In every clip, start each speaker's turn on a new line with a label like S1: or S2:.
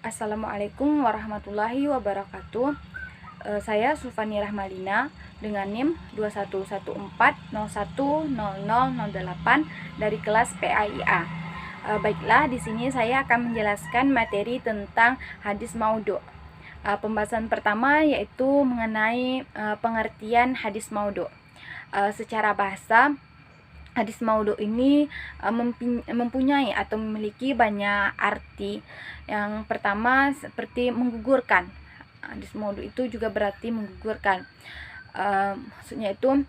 S1: Assalamualaikum warahmatullahi wabarakatuh. Saya Sufani Rahmalina dengan NIM 2114010008 dari kelas PAIA. Baiklah, di sini saya akan menjelaskan materi tentang hadis maudhu'. Pembahasan pertama yaitu mengenai pengertian hadis maudhu'. Secara bahasa, hadis maudhu' ini mempunyai atau memiliki banyak arti. Yang pertama seperti menggugurkan. Hadis maudhu' itu juga berarti menggugurkan. Maksudnya itu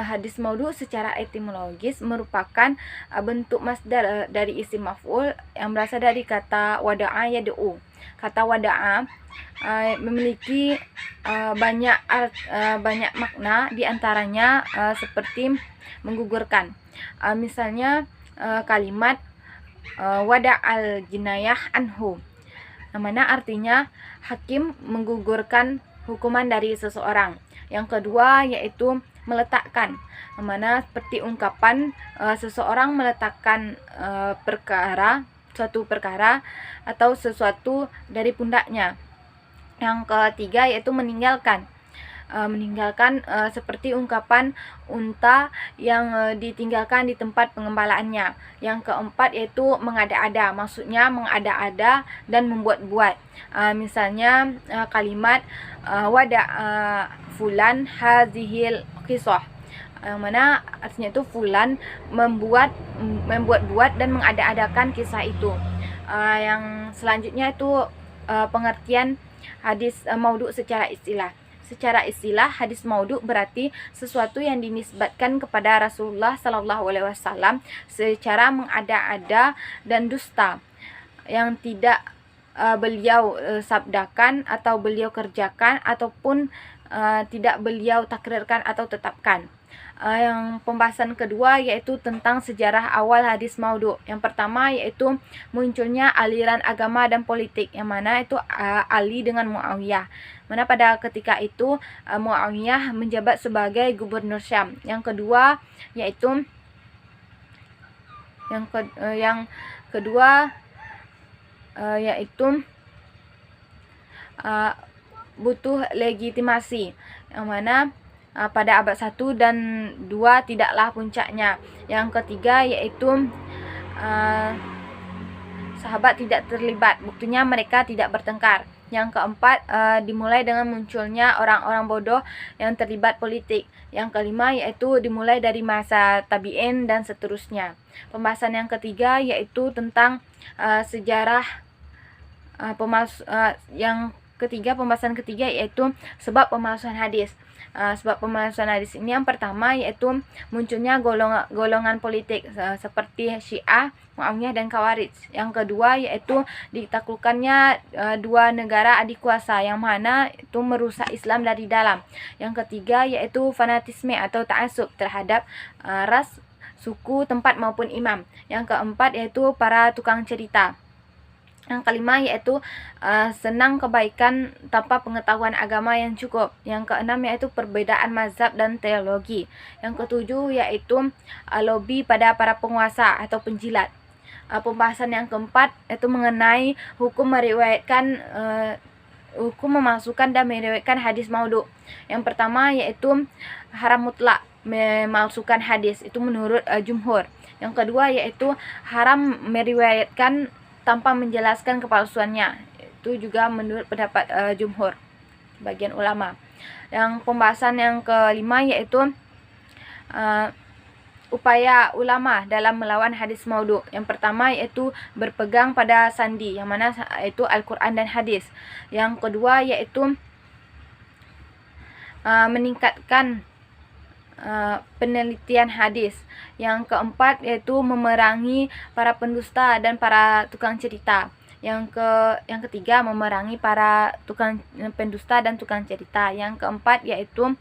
S1: hadis maudhu' secara etimologis merupakan bentuk masdar dari isim maf'ul yang berasal dari kata wada'a yad'u. Kata wada'a memiliki banyak makna, diantaranya seperti menggugurkan. Misalnya kalimat wada'al jinayah anhu, yang mana artinya hakim menggugurkan hukuman dari seseorang. Yang kedua yaitu meletakkan, yang mana seperti ungkapan seseorang meletakkan suatu perkara atau sesuatu dari pundaknya. Yang ketiga yaitu meninggalkan. Seperti ungkapan unta yang ditinggalkan di tempat pengembalaannya. Yang keempat yaitu mengada-ada, maksudnya mengada-ada dan membuat-buat. Misalnya kalimat wada fulan hazihil qisah, yang mana artinya itu fulan membuat-buat dan mengada-adakan kisah itu. Yang selanjutnya itu pengertian hadis maudhu' secara istilah. Secara istilah, hadis maudhu' berarti sesuatu yang dinisbatkan kepada Rasulullah SAW secara mengada-ada dan dusta, yang tidak beliau sabdakan atau beliau kerjakan ataupun tidak beliau takrirkan atau tetapkan. Yang pembahasan kedua yaitu tentang sejarah awal hadis maudhu'. Yang pertama yaitu munculnya aliran agama dan politik, yang mana itu Ali dengan Muawiyah, mana pada ketika itu Muawiyah menjabat sebagai gubernur Syam. Yang kedua yaitu butuh legitimasi, yang mana pada abad 1 dan 2 tidaklah puncaknya. Yang ketiga yaitu sahabat tidak terlibat, buktinya mereka tidak bertengkar. Yang keempat dimulai dengan munculnya orang-orang bodoh yang terlibat politik. Yang kelima yaitu dimulai dari masa tabi'in dan seterusnya. Pembahasan yang ketiga yaitu tentang sejarah pembahasan ketiga yaitu sebab pemalsuan hadis. Sebab pemalsuan hadis ini yang pertama yaitu munculnya golongan politik seperti Syiah, Muawiyah dan Khawarij. Yang kedua yaitu ditaklukkannya dua negara adik kuasa yang mana itu merusak Islam dari dalam. Yang ketiga yaitu fanatisme atau ta'assub terhadap ras, suku, tempat maupun imam. Yang keempat yaitu para tukang cerita. Yang kelima yaitu senang kebaikan tanpa pengetahuan agama yang cukup. Yang keenam yaitu perbedaan mazhab dan teologi. Yang ketujuh yaitu lobby pada para penguasa atau penjilat. Pembahasan yang keempat yaitu mengenai hukum memalsukan dan meriwayatkan hadis maudhu'. Yang pertama yaitu haram mutlak memalsukan hadis, itu menurut jumhur. Yang kedua yaitu haram meriwayatkan tanpa menjelaskan kepalsuannya, itu juga menurut pendapat jumhur, bagian ulama. Yang pembahasan yang kelima yaitu upaya ulama dalam melawan hadis maudhu'. Yang pertama yaitu berpegang pada sandi, yang mana itu Al-Quran dan hadis. Yang kedua yaitu meningkatkan penelitian hadis. Yang keempat yaitu memerangi para pendusta dan para tukang cerita. Yang ketiga memerangi para tukang pendusta dan tukang cerita. Yang keempat yaitu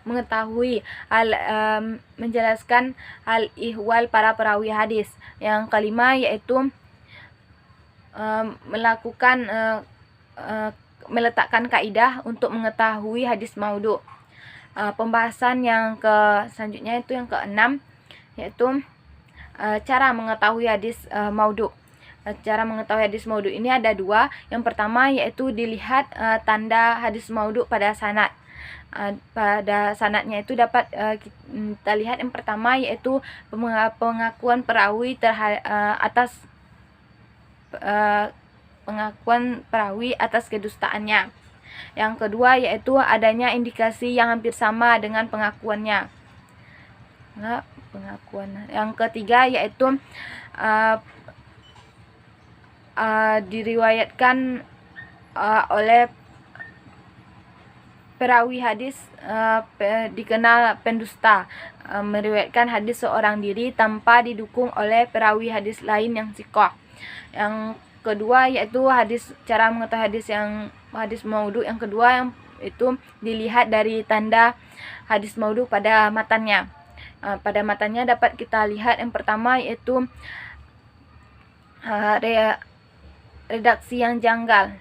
S1: mengetahui menjelaskan hal ihwal para perawi hadis. Yang kelima yaitu meletakkan kaidah untuk mengetahui hadis maudhu'. pembahasan yang selanjutnya itu yang keenam, yaitu cara mengetahui hadis maudhu. Cara mengetahui hadis maudhu ini ada dua. Yang pertama yaitu dilihat tanda hadis maudhu pada sanad. Pada sanadnya itu dapat kita lihat yang pertama yaitu pengakuan perawi atas pengakuan perawi atas kedustaannya. Yang kedua yaitu adanya indikasi yang hampir sama dengan pengakuannya. Yang ketiga yaitu diriwayatkan oleh perawi hadis dikenal pendusta, meriwayatkan hadis seorang diri tanpa didukung oleh perawi hadis lain yang thiqah. Yang kedua yaitu cara mengetahui hadis maudhu. Yang kedua yang itu dilihat dari tanda hadis maudhu pada matanya. Pada matanya dapat kita lihat yang pertama yaitu redaksi yang janggal.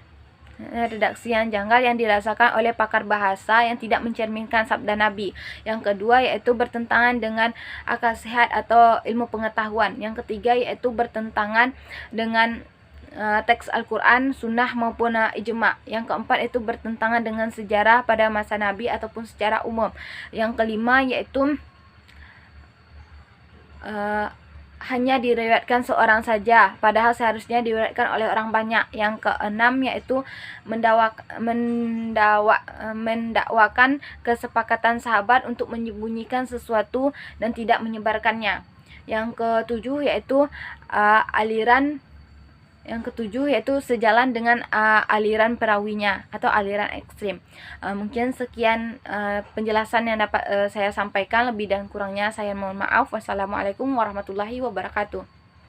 S1: Redaksi yang janggal yang dirasakan oleh pakar bahasa yang tidak mencerminkan sabda Nabi. Yang kedua yaitu bertentangan dengan akal sehat atau ilmu pengetahuan. Yang ketiga yaitu bertentangan dengan teks Al-Quran, sunnah maupun ijma'. Yang keempat itu bertentangan dengan sejarah pada masa Nabi ataupun secara umum. Yang kelima yaitu hanya diriwayatkan seorang saja, padahal seharusnya diriwayatkan oleh orang banyak. Yang keenam yaitu mendakwakan kesepakatan sahabat untuk menyembunyikan sesuatu dan tidak menyebarkannya. Yang ketujuh yaitu sejalan dengan aliran perawinya atau aliran ekstrim. Mungkin sekian penjelasan yang dapat saya sampaikan. Lebih dan kurangnya saya mohon maaf. Wassalamualaikum warahmatullahi wabarakatuh.